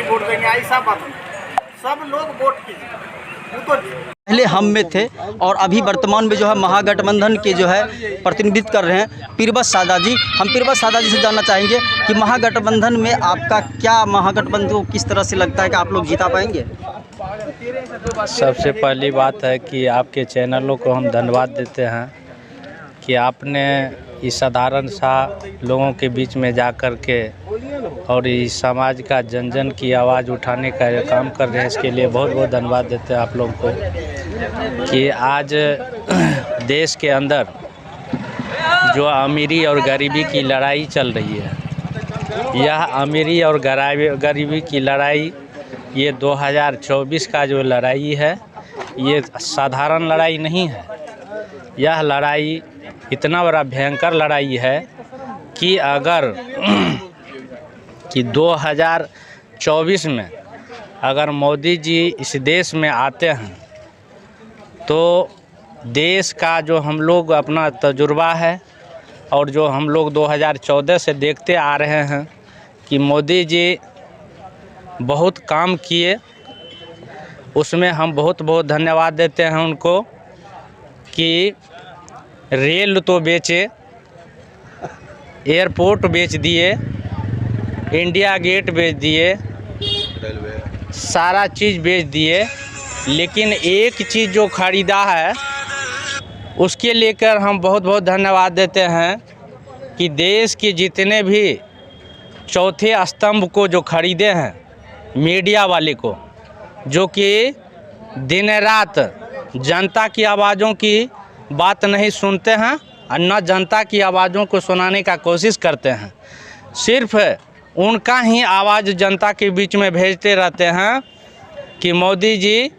Vote देंगे, ऐसा बात नहीं। सब लोग वोट कीजिए। पहले हम में थे और अभी वर्तमान में जो है महागठबंधन के जो है प्रतिनिधित्व कर रहे हैं पीरबस सादा जी। हम पीरबस सादा जी से जानना चाहेंगे कि महागठबंधन में आपका क्या, महागठबंधन को किस तरह से लगता है कि आप लोग जीता पाएंगे? सबसे पहली बात है कि आपके चैनलों को हम धन्यवाद देते हैं कि आपने इस साधारण सा लोगों के बीच में जा कर के और इस समाज का जन जन की आवाज़ उठाने का काम कर रहे हैं। इसके लिए बहुत बहुत धन्यवाद देते हैं आप लोगों को कि आज देश के अंदर जो अमीरी और गरीबी की लड़ाई चल रही है, यह अमीरी और गरीबी की लड़ाई ये 2024 का जो लड़ाई है, ये साधारण लड़ाई नहीं है। यह लड़ाई इतना बड़ा भयंकर लड़ाई है कि अगर कि 2024 में अगर मोदी जी इस देश में आते हैं तो देश का जो हम लोग अपना तजुर्बा है और जो हम लोग 2014 से देखते आ रहे हैं कि मोदी जी बहुत काम किए, उसमें हम बहुत बहुत धन्यवाद देते हैं उनको कि रेल तो बेचे, एयरपोर्ट बेच दिए, इंडिया गेट बेच दिए, सारा चीज़ बेच दिए, लेकिन एक चीज़ जो ख़रीदा है उसके लेकर हम बहुत बहुत धन्यवाद देते हैं कि देश के जितने भी चौथे स्तंभ को जो ख़रीदे हैं मीडिया वाले को, जो कि दिन रात जनता की आवाज़ों की बात नहीं सुनते हैं और न जनता की आवाज़ों को सुनाने का कोशिश करते हैं, सिर्फ उनका ही आवाज़ जनता के बीच में भेजते रहते हैं कि मोदी जी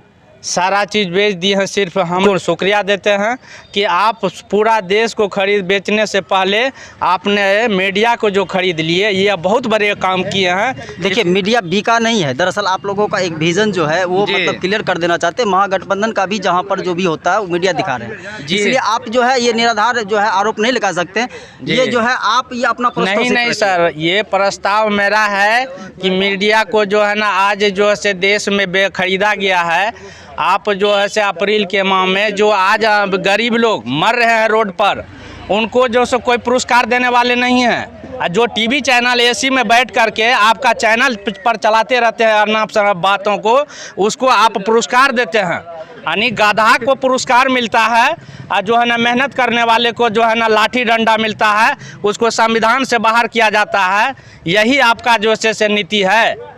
सारा चीज़ बेच दी है। सिर्फ हम शुक्रिया देते हैं कि आप पूरा देश को बेचने से पहले आपने मीडिया को जो खरीद लिए, ये बहुत बड़े काम किए हैं। देखिए, मीडिया बिका नहीं है, दरअसल आप लोगों का एक विज़न जो है वो मतलब क्लियर कर देना चाहते हैं। महागठबंधन का भी जहां पर जो भी होता है वो मीडिया दिखा रहे हैं, इसलिए आप जो है ये निराधार जो है आरोप नहीं लगा सकते। ये जो है आप ये अपना नहीं सर, ये प्रस्ताव मेरा है कि मीडिया को जो है ना आज जो है देश में खरीदा गया है। आप जो है से अप्रैल के माह में जो आज गरीब लोग मर रहे हैं रोड पर, उनको जो से कोई पुरस्कार देने वाले नहीं हैं। जो टीवी चैनल एसी में बैठ करके आपका चैनल पर चलाते रहते हैं अनाप शनाप बातों को, उसको आप पुरस्कार देते हैं। यानी गाधा को पुरस्कार मिलता है और जो है ना मेहनत करने वाले को जो है ना लाठी डंडा मिलता है, उसको संविधान से बाहर किया जाता है। यही आपका जो से नीति है।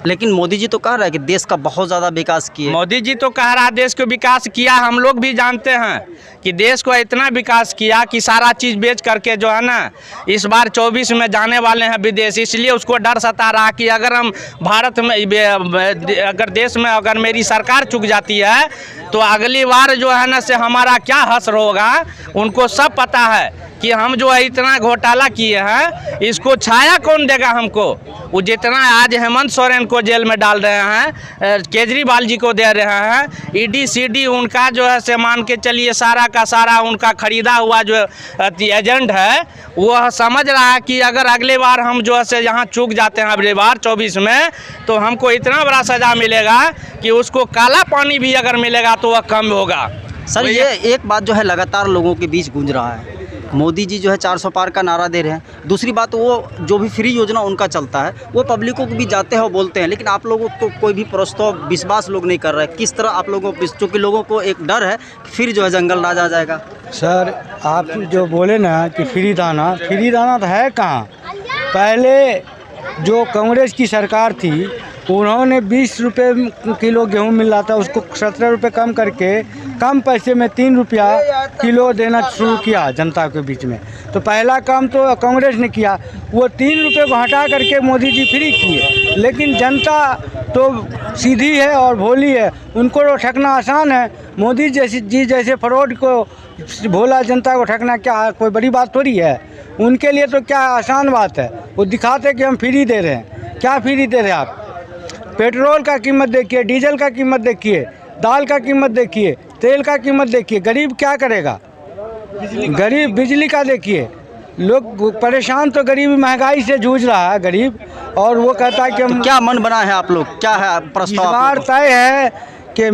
लेकिन मोदी जी तो कह रहा है कि देश का बहुत ज़्यादा विकास किया। मोदी जी तो कह रहा है देश को विकास किया, हम लोग भी जानते हैं कि देश को इतना विकास किया कि सारा चीज़ बेच करके जो है ना इस बार 24 में जाने वाले हैं विदेश। इसलिए उसको डर सता रहा कि अगर हम भारत में अगर देश में अगर मेरी सरकार चुक जाती है तो अगली बार जो है ना से हमारा क्या हश्र होगा। उनको सब पता है कि हम जो है इतना घोटाला किए हैं, इसको छाया कौन देगा हमको। वो जितना आज हेमंत सोरेन को जेल में डाल रहे हैं, केजरीवाल जी को दे रहे हैं, ईडी सीडी उनका जो है से मान के चलिए सारा का सारा उनका खरीदा हुआ जो एजेंट है, वो समझ रहा है कि अगर अगले बार हम जो है से यहाँ चूक जाते हैं अगले बार 24 में, तो हमको इतना बड़ा सज़ा मिलेगा कि उसको काला पानी भी अगर मिलेगा तो वह कम होगा। सर, ये एक बात जो है लगातार लोगों के बीच गूंज रहा है, मोदी जी जो है 400 पार का नारा दे रहे हैं। दूसरी बात, वो जो भी फ्री योजना उनका चलता है वो पब्लिकों को भी जाते हैं और बोलते हैं, लेकिन आप लोगों को कोई भी प्रस्ताव विश्वास लोग नहीं कर रहे हैं। किस तरह आप लोगों को, चूँकि लोगों को एक डर है फिर जो है जंगल राज आ जाएगा। सर, आप जो बोले ना कि फ्री दाना तो है कहाँ। पहले जो कांग्रेस की सरकार थी उन्होंने 20 रुपये किलो गेहूँ मिल रहा था, उसको 17 रुपये कम करके कम पैसे में 3 रुपया किलो देना शुरू किया जनता के बीच में। तो पहला काम तो कांग्रेस ने किया, वो 3 रुपये को हटा करके मोदी जी फ्री किए। लेकिन जनता तो सीधी है और भोली है, उनको तो ठगना आसान है। मोदी जैसे फ्रॉड को भोला जनता को ठगना क्या कोई बड़ी बात थोड़ी है। उनके लिए तो क्या आसान बात है। वो दिखाते कि हम फ्री दे रहे हैं। क्या फ्री दे रहे हैं आप? पेट्रोल का कीमत देखिए, डीजल का कीमत देखिए, दाल का कीमत देखिए, तेल का कीमत देखिए। गरीब क्या करेगा? गरीब बिजली का देखिए, लोग परेशान तो गरीब महंगाई से जूझ रहा है गरीब, और वो कहता है कि हम तो क्या मन बना है आप लोग, क्या है इस प्रस्ताव आप बार लोगों का? तय है कि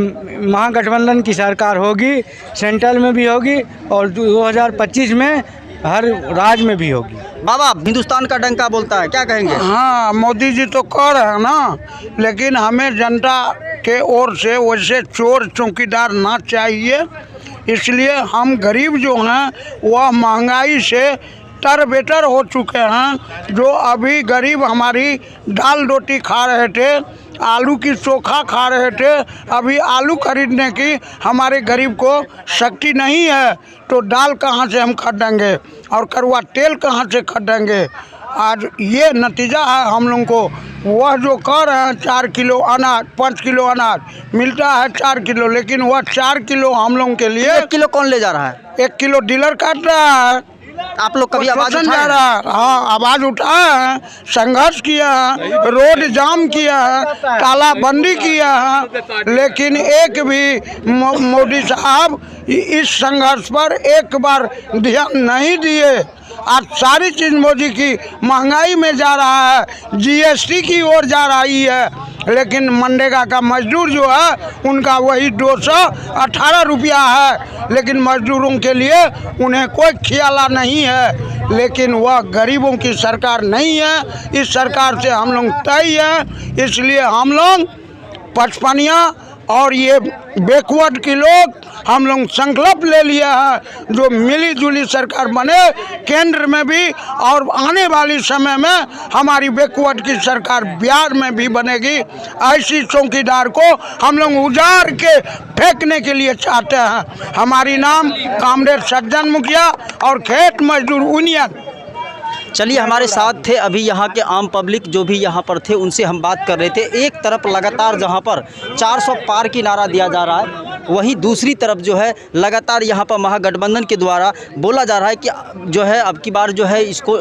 महागठबंधन की सरकार होगी, सेंट्रल में भी होगी और 2025 में हर राज्य में भी होगी। बाबा, हिंदुस्तान का डंका बोलता है, क्या कहेंगे? हाँ, मोदी जी तो कह रहे हैं ना, लेकिन हमें जनता के ओर से वैसे चोर चौकीदार ना चाहिए। इसलिए हम गरीब जो हैं वह महंगाई से तर बेतर हो चुके हैं। जो अभी गरीब हमारी दाल रोटी खा रहे थे, आलू की चोखा खा रहे थे, अभी आलू खरीदने की हमारे गरीब को शक्ति नहीं है, तो दाल कहाँ से हम खरीदेंगे और कड़वा तेल कहाँ से खरीदेंगे। आज ये नतीजा है हम लोगों को। वह जो कह रहे हैं 4 किलो अनाज, 5 किलो अनाज मिलता है 4 किलो, लेकिन वह 4 किलो हम लोगों के लिए 1 किलो कौन ले जा रहा है? 1 किलो डीलर काट रहा है। आप लोग कभी आवाज शोषण उठाए जा हैं? रहा है। हाँ, आवाज़ उठाए हैं, संघर्ष किया है, रोड जाम किया है, तालाबंदी किया है, लेकिन एक भी मोदी साहब इस संघर्ष पर एक बार ध्यान नहीं दिए। आज सारी चीज़ मोदी की महंगाई में जा रहा है, जीएसटी की ओर जा रही है, लेकिन मनरेगा का मजदूर जो है उनका वही 218 रुपया है, लेकिन मजदूरों के लिए उन्हें कोई ख्याल नहीं है। लेकिन वह गरीबों की सरकार नहीं है। इस सरकार से हम लोग तय हैं, इसलिए हम लोग पचपनिया और ये बैकवर्ड के लोग हम लोग संकल्प ले लिया है, जो मिली जुली सरकार बने केंद्र में भी, और आने वाली समय में हमारी बैकवर्ड की सरकार बिहार में भी बनेगी। ऐसी चौकीदार को हम लोग उजाड़ के फेंकने के लिए चाहते हैं। हमारी नाम कामरेड सज्जन मुखिया और खेत मजदूर यूनियन। चलिए, हमारे साथ थे अभी यहाँ के आम पब्लिक जो भी यहाँ पर थे, उनसे हम बात कर रहे थे। एक तरफ लगातार जहाँ पर 400 पार की नारा दिया जा रहा है, वहीं दूसरी तरफ जो है लगातार यहाँ पर महागठबंधन के द्वारा बोला जा रहा है कि जो है अब की बार जो है इसको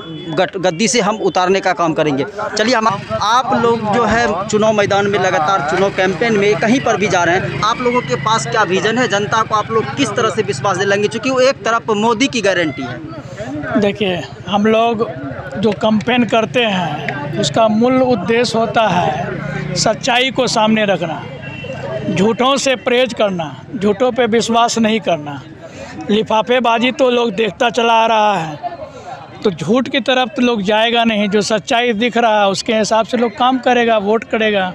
गद्दी से हम उतारने का काम करेंगे। चलिए, हम आप लोग जो है चुनाव मैदान में लगातार चुनाव कैंपेन में कहीं पर भी जा रहे हैं, आप लोगों के पास क्या विजन है? जनता को आप लोग किस तरह से विश्वास दिलाएंगे, चूँकि वो एक तरफ मोदी की गारंटी है? देखिए, हम लोग जो कैंपेन करते हैं उसका मूल उद्देश्य होता है सच्चाई को सामने रखना, झूठों से परहेज करना, झूठों पे विश्वास नहीं करना। लिफाफेबाजी तो लोग देखता चला आ रहा है, तो झूठ की तरफ तो लोग जाएगा नहीं। जो सच्चाई दिख रहा है उसके हिसाब से लोग काम करेगा, वोट करेगा।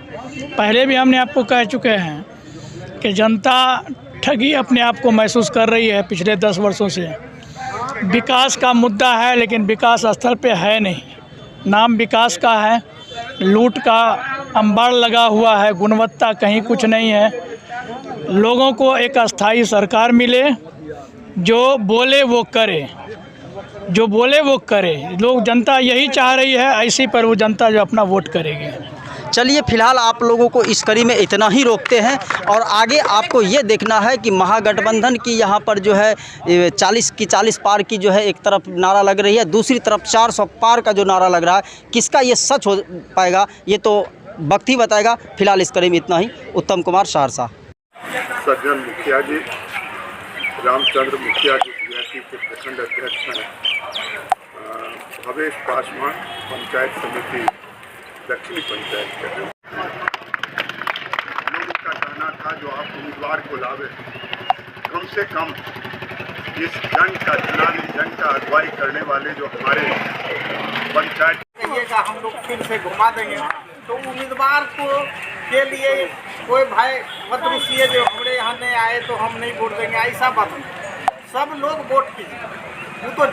पहले भी हमने आपको कह चुके हैं कि जनता ठगी अपने आप को महसूस कर रही है पिछले 10 वर्षों से। विकास का मुद्दा है, लेकिन विकास स्थल पे है नहीं। नाम विकास का है, लूट का अंबार लगा हुआ है, गुणवत्ता कहीं कुछ नहीं है। लोगों को एक अस्थाई सरकार मिले, जो बोले वो करे, जो बोले वो करे। लोग, जनता यही चाह रही है, ऐसी पर वो जनता जो अपना वोट करेगी। चलिए, फिलहाल आप लोगों को इस कड़ी में इतना ही रोकते हैं, और आगे आपको ये देखना है कि महागठबंधन की यहाँ पर जो है 40 पार की जो है एक तरफ नारा लग रही है, दूसरी तरफ 400 पार का जो नारा लग रहा है, किसका ये सच हो पाएगा ये तो वक्त ही बताएगा। फिलहाल इस कड़ी में इतना ही। उत्तम कुमार, सहरसा। सज्जन मुखिया जी, रामचंद्र मुखिया जी बीआरटी के प्रखंड अध्यक्ष हैं, भवेश पासवान पंचायत समिति दक्षिणी पंचायत के लोगों का कहना था जो आप उम्मीदवार को लावे, कम से कम इस जंग का चुनावी जंग का अगुवाई करने वाले जो हमारे पंचायत कहिएगा हम लोग फिर से घुमा देंगे, तो उम्मीदवार को के लिए कोई भाई मत रुसिए जो हमारे यहाँ नहीं आए तो हम नहीं वोट देंगे, ऐसा बात नहीं। सब लोग वोट कीजिए, वो तो